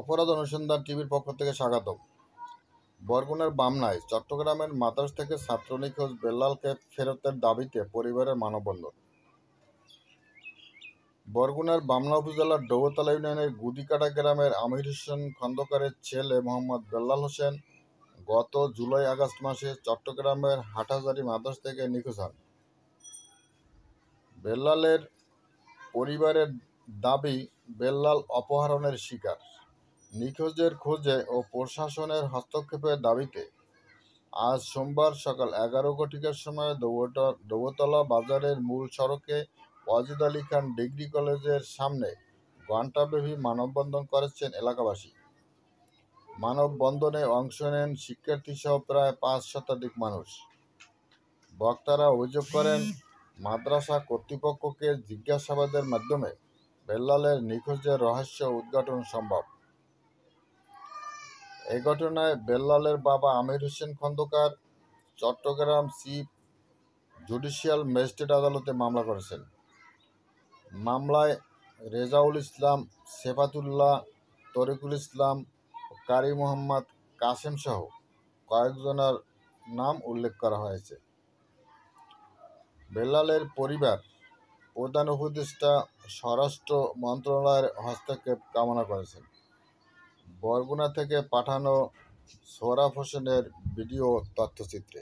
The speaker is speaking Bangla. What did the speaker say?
অপরাধ অনুসন্ধান টিভির পক্ষ থেকে স্বাগতম। বরগুনার বামনায় চট্টগ্রামের মাদ্রাজ থেকে ছাত্র নিখোঁজ বেল্লালকে ফেরতের দাবিতে পরিবারের মানববন্ধন। বরগুনার বামনা উপজেলার ডৌতলা ইউনিয়নের গুদিকাটা গ্রামের আমির হোসেন খন্দকারের ছেলে মোহাম্মদ বেল্লাল হোসেন গত জুলাই-আগস্ট মাসে চট্টগ্রামের হাটহাজারী মাদ্রাজ থেকে নিখোঁজ হন। বেল্লালের পরিবারের দাবি, বেল্লাল অপহরণের শিকার। নিখোঁজের খোঁজে ও প্রশাসনের হস্তক্ষেপের দাবিতে আজ সোমবার সকাল 11 ঘটিকার সময় ডৌতলা বাজারের মূল সড়কে ওয়াজিদ আলী খান ডিগ্রি কলেজের সামনে ঘণ্টাব্যাপী মানববন্ধন করেছেন এলাকাবাসী। মানববন্ধনে অংশ নেন শিক্ষার্থীসহ প্রায় 5 শতাধিক মানুষ। বক্তারা অভিযোগ করেন, মাদ্রাসা কর্তৃপক্ষকে জিজ্ঞাসাবাদের মাধ্যমে বেল্লালের নিখোঁজের রহস্য উদ্ঘাটন সম্ভব। এই ঘটনায় বেল্লালের বাবা Amir Hossain Khandakar Chittagong chief judicial magistrate আদালতে মামলা করেছেন। মামলায় রেজাউল ইসলাম, সেফাতুল্লাহ, তরিকুল ইসলাম ও কারি মোহাম্মদ কাসেম সহ কয়েকজনের নাম উল্লেখ করা হয়েছে। বেল্লালের পরিবার প্রধান উপদেষ্টা স্বরাষ্ট্র মন্ত্রণালয়ের হস্তক্ষেপ কামনা করেছেন। বরগুনা থেকে পাঠানো সোহরাব হোসেনের ভিডিও তথ্যচিত্রে।